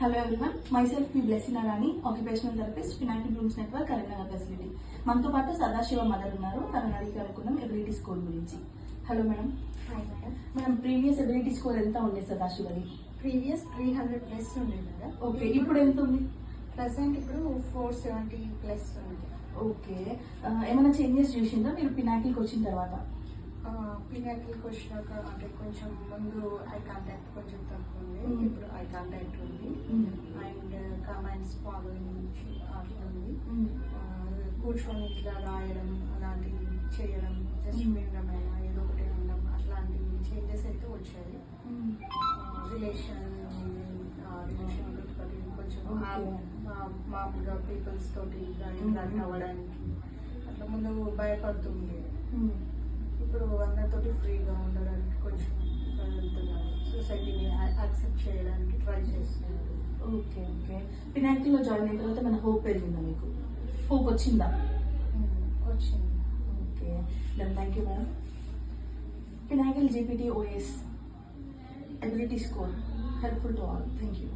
Hello everyone, myself P. Blessing Narani, occupational therapist, Pinnacle Blooms Network, Karimnagar facility. మనతో పాటు Sadashiva mother ఉన్నారు. తనని అడిగి అనుకున్నాం ఎబిలిటీ స్కోర్ గురించి. Hello madam. Hi madam. మనం ప్రీవియస్ ఎబిలిటీ స్కోర్ ఎంత ఉండే సదాశివది? ప్రీవియస్ 300 ప్లస్ ఉండే మేడం. ఓకే, ఇప్పుడు ఎంత ఉంది? ప్రెసెంట్ ఇప్పుడు 470 ప్లస్ ఉంది. ఓకే, ఏమైనా చేంజెస్ చూసిందా మీరు పినాకిల్కి వచ్చిన తర్వాత? పినాకిల్కి వచ్చినాక అంటే కొంచెం ముందు ఐ కాంటాక్ట్ కొంచెం తక్కువ ఉంది, ఇప్పుడు ఐ కాంటాక్ట్ ఉంది అండ్ కమెంట్స్ ఫాలోయింగ్ అట్లా ఉంది. కూర్చొని ఇట్లా రాయడం అలాంటివి చేయడం, జస్ట్ వినడమైన ఏదో ఒకటి ఉండడం అట్లాంటి చేంజెస్ అయితే వచ్చాయి. రిలేషన్ కొంచెం మామూలుగా పీపుల్స్ తోటి ఇంటరాక్ట్ అవ్వడానికి అట్లా ముందు భయపడుతుంది, ఇప్పుడు అందరితోటి ఫ్రీగా ఉండడానికి కొంచెం వెళ్తున్నారు, సొసైటీని యాక్సెప్ట్ చేయడానికి ట్రై చేస్తున్నారు. ఓకే ఓకే, పినాకిల్లో జాయిన్ అయిన తర్వాత మన హోప్ పెరిగిందా? మీకు హోప్ వచ్చిందా? వచ్చింది. Okay, then thank you madam. Pinnacle GPT OS ability score helpful to all. Thank you.